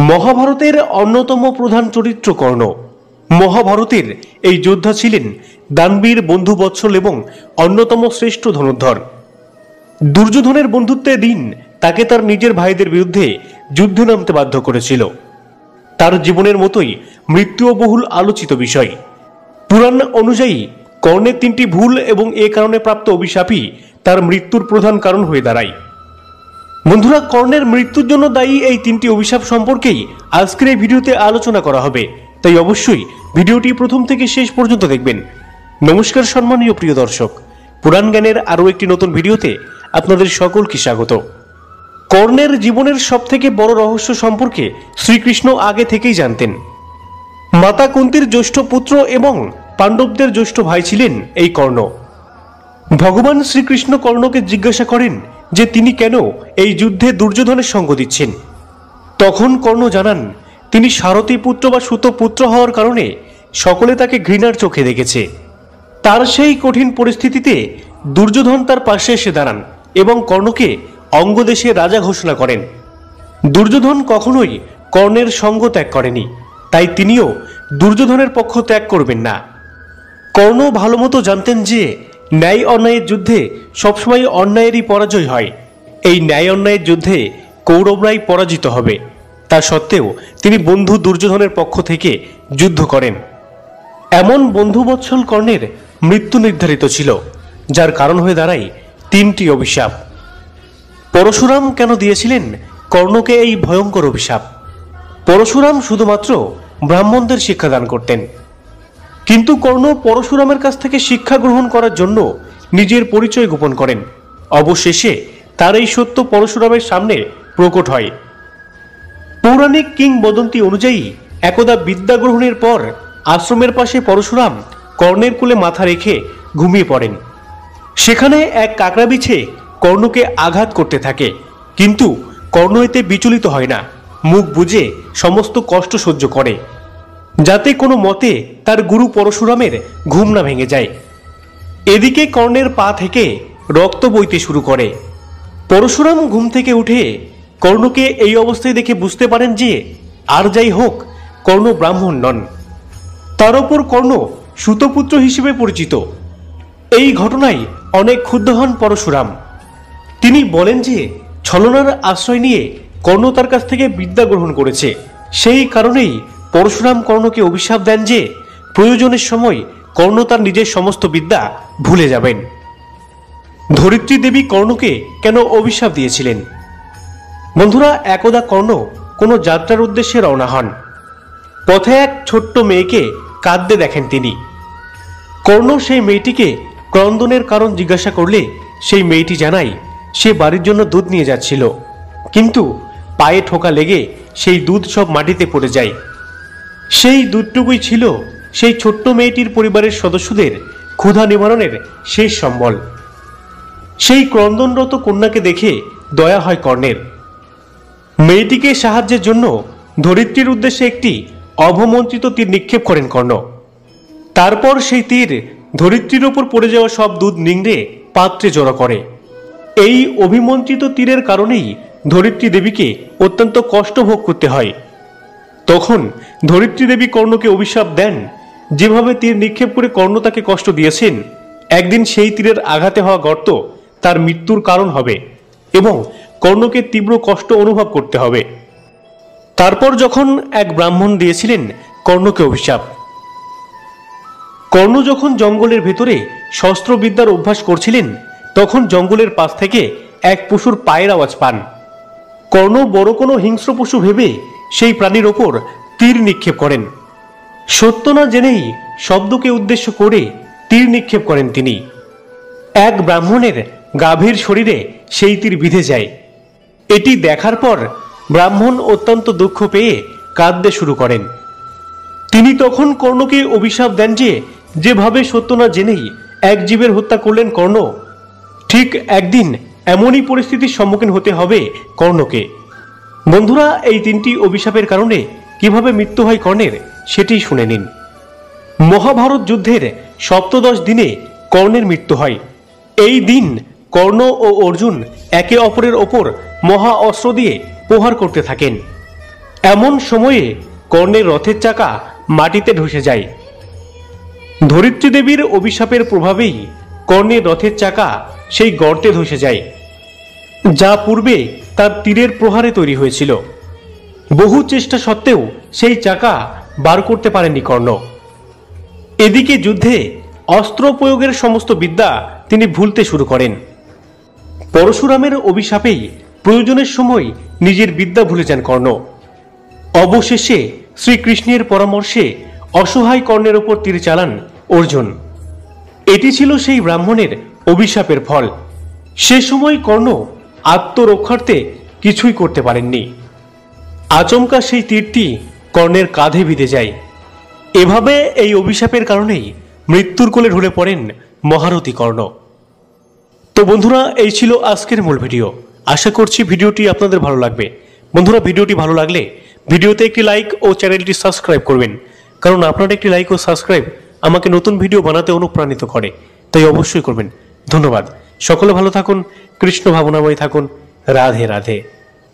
মহাভারতের অন্যতম প্রধান চরিত্র কর্ণ। মহাভারতের এই যোদ্ধা ছিলেন দানবীর, বন্ধুবৎসল এবং অন্যতম শ্রেষ্ঠ ধনুর্ধর। দুর্যোধনের বন্ধুত্বের দিন তাকে তার নিজের ভাইদের বিরুদ্ধে যুদ্ধে নামতে বাধ্য করেছিল। তার জীবনের মতোই মৃত্যুও বহুল আলোচিত বিষয়। পুরাণ অনুযায়ী কর্ণের 3টি ভুল এবং এ কারণে প্রাপ্ত অভিশাপই তার মৃত্যুর প্রধান কারণ হয়ে দাঁড়ায়। বন্ধুরা, কর্ণের মৃত্যুর জন্য দায়ী এই 3টি অভিশাপ সম্পর্কেই আজকের এই ভিডিওতে আলোচনা করা হবে, তাই অবশ্যই ভিডিওটি প্রথম থেকে শেষ পর্যন্ত দেখবেন। নমস্কার সম্মানীয় প্রিয় দর্শক, পুরাণ জ্ঞানের আরও একটি নতুন ভিডিওতে আপনাদের সকলকে স্বাগত। কর্ণের জীবনের সবথেকে বড় রহস্য সম্পর্কে শ্রীকৃষ্ণ আগে থেকেই জানতেন। মাতা কুন্তির জ্যেষ্ঠ পুত্র এবং পাণ্ডবদের জ্যেষ্ঠ ভাই ছিলেন এই কর্ণ। ভগবান শ্রীকৃষ্ণ কর্ণকে জিজ্ঞাসা করেন যে তিনি কেন এই যুদ্ধে দুর্যোধনের সঙ্গ দিচ্ছেন। তখন কর্ণ জানান, তিনি সারথী পুত্র বা সুত পুত্র হওয়ার কারণে সকলে তাকে ঘৃণার চোখে দেখেছে। তার সেই কঠিন পরিস্থিতিতে দুর্যোধন তার পাশে এসে দাঁড়ান এবং কর্ণকে অঙ্গদেশে রাজা ঘোষণা করেন। দুর্যোধন কখনোই কর্ণের সঙ্গ ত্যাগ করেনি, তাই তিনিও দুর্যোধনের পক্ষ ত্যাগ করবেন না। কর্ণ ভালো মতো জানতেন যে ন্যায় অন্যায়ের যুদ্ধে সবসময় অন্যায়েরই পরাজয় হয়। এই ন্যায় অন্যায়ের যুদ্ধে কৌরবরাই পরাজিত হবে। তা সত্ত্বেও তিনি বন্ধু দুর্যোধনের পক্ষ থেকে যুদ্ধ করেন। এমন বন্ধুবৎসল কর্ণের মৃত্যু নির্ধারিত ছিল, যার কারণ হয়ে দাঁড়ায় 3টি অভিশাপ। পরশুরাম কেন দিয়েছিলেন কর্ণকে এই ভয়ঙ্কর অভিশাপ? পরশুরাম শুধুমাত্র ব্রাহ্মণদের শিক্ষাদান করতেন, কিন্তু কর্ণ পরশুরামের কাছ থেকে শিক্ষা গ্রহণ করার জন্য নিজের পরিচয় গোপন করেন। অবশেষে তার এই সত্য পরশুরামের সামনে প্রকট হয়। পৌরাণিক কিংবদন্তি অনুযায়ী একদা বিদ্যা গ্রহণের পর আশ্রমের পাশে পরশুরাম কর্ণের কোলে মাথা রেখে ঘুমিয়ে পড়েন। সেখানে এক কাকড়া বিছে কর্ণকে আঘাত করতে থাকে, কিন্তু কর্ণ এতে বিচলিত হয় না, মুখ বুজে সমস্ত কষ্ট সহ্য করে, যাতে কোনো মতে তার গুরু পরশুরামের ঘুম না ভেঙে যায়। এদিকে কর্ণের পা থেকে রক্ত বইতে শুরু করে। পরশুরাম ঘুম থেকে উঠে কর্ণকে এই অবস্থায় দেখে বুঝতে পারেন যে আর যাই হোক, কর্ণ ব্রাহ্মণ নন। তার ওপর কর্ণ সুতপুত্র হিসেবে পরিচিত। এই ঘটনায় অনেক ক্ষুব্ধ হন পরশুরাম। তিনি বলেন যে ছলনার আশ্রয় নিয়ে কর্ণ তার কাছ থেকে বিদ্যা গ্রহণ করেছে। সেই কারণেই পরশুরাম কর্ণকে অভিশাপ দেন যে প্রয়োজনের সময় কর্ণ তার নিজের সমস্ত বিদ্যা ভুলে যাবেন। ধরিত্রী দেবী কর্ণকে কেন অভিশাপ দিয়েছিলেন? বন্ধুরা, একদা কর্ণ কোনো যাত্রার উদ্দেশ্যে রওনা হন। পথে এক ছোট্ট মেয়েকে কাঁদতে দেখেন তিনি। কর্ণ সেই মেয়েটিকে ক্রন্দনের কারণ জিজ্ঞাসা করলে সেই মেয়েটি জানায় সে বাড়ির জন্য দুধ নিয়ে যাচ্ছিল, কিন্তু পায়ে ঠোকা লেগে সেই দুধ সব মাটিতে পড়ে যায়। সেই দুধটুকুই ছিল সেই ছোট্ট মেয়েটির পরিবারের সদস্যদের ক্ষুধা নিবারণের শেষ সম্বল। সেই ক্রন্দনরত কন্যাকে দেখে দয়া হয় কর্ণের। মেয়েটিকে সাহায্যের জন্য ধরিত্রীর উদ্দেশ্যে একটি অভমন্ত্রিত তীর নিক্ষেপ করেন কর্ণ। তারপর সেই তীর ধরিত্রীর ওপর পড়ে যাওয়া সব দুধ নিংড়ে পাত্রে জড়ো করে। এই অভিমন্ত্রিত তীরের কারণেই ধরিত্রী দেবীকে অত্যন্ত কষ্ট ভোগ করতে হয়। তখন ধরিত্রী দেবী কর্ণকে অভিশাপ দেন, যেভাবে তীর নিক্ষেপ করে কর্ণ তাকে কষ্ট দিয়েছেন, একদিন সেই তীরের আঘাতে হওয়া গর্ত তার মৃত্যুর কারণ হবে এবং কর্ণকে তীব্র কষ্ট অনুভব করতে হবে। তারপর যখন এক ব্রাহ্মণ দিয়েছিলেন কর্ণকে অভিশাপ। কর্ণ যখন জঙ্গলের ভেতরে শস্ত্রবিদ্যার অভ্যাস করছিলেন, তখন জঙ্গলের পাশ থেকে এক পশুর পায়ের আওয়াজ পান। কর্ণ বড় কোনো হিংস্র পশু ভেবে সেই প্রাণীর ওপর তীর নিক্ষেপ করেন। সত্য না জেনেই শব্দকে উদ্দেশ্য করে তীর নিক্ষেপ করেন তিনি। এক ব্রাহ্মণের গাভীর শরীরে সেই তীর বিঁধে যায়। এটি দেখার পর ব্রাহ্মণ অত্যন্ত দুঃখ পেয়ে কাঁদতে শুরু করেন। তিনি তখন কর্ণকে অভিশাপ দেন যে যেভাবে সত্য না জেনেই এক জীবের হত্যা করলেন কর্ণ, ঠিক একদিন এমনই পরিস্থিতির সম্মুখীন হতে হবে কর্ণকে। বন্ধুরা, এই 3টি অভিশাপের কারণে কিভাবে মৃত্যু হয় কর্ণের, সেটি শুনে নিন। মহাভারত যুদ্ধের সপ্তদশ দিনে কর্ণের মৃত্যু হয়। এই দিন কর্ণ ও অর্জুন একে অপরের ওপর মহা অস্ত্র দিয়ে প্রহার করতে থাকেন। এমন সময়ে কর্ণের রথের চাকা মাটিতে ধসে যায়। ধরিত্রী দেবীর অভিশাপের প্রভাবেই কর্ণের রথের চাকা সেই গর্তে ধসে যায়, যা পূর্বে তার তীরের প্রহারে তৈরি হয়েছিল। বহু চেষ্টা সত্ত্বেও সেই চাকা বার করতে পারেননি কর্ণ। এদিকে যুদ্ধে অস্ত্র প্রয়োগের সমস্ত বিদ্যা তিনি ভুলতে শুরু করেন। পরশুরামের অভিশাপেই প্রয়োজনের সময় নিজের বিদ্যা ভুলে যান কর্ণ। অবশেষে শ্রীকৃষ্ণের পরামর্শে অসহায় কর্ণের ওপর তীর চালান অর্জুন। এটি ছিল সেই ব্রাহ্মণের অভিশাপের ফল। সে সময় কর্ণ আত্মরক্ষার্থে কিছুই করতে পারেননি। আচমকা সেই তীরটি কর্ণের কাঁধে বিঁধে যায়। এভাবে এই অভিশাপের কারণেই মৃত্যুর কোলে ঢলে পড়েন মহারথী কর্ণ। তো বন্ধুরা, এই ছিল আজকের মূল ভিডিও। আশা করছি ভিডিওটি আপনাদের ভালো লাগবে। বন্ধুরা, ভিডিওটি ভালো লাগলে ভিডিওতে একটি লাইক ও চ্যানেলটি সাবস্ক্রাইব করবেন, কারণ আপনার একটি লাইক ও সাবস্ক্রাইব আমাকে নতুন ভিডিও বানাতে অনুপ্রাণিত করে, তাই অবশ্যই করবেন। ধন্যবাদ। সকলে ভালো থাকুন, কৃষ্ণ ভাবনাময় থাকুন। রাধে রাধে।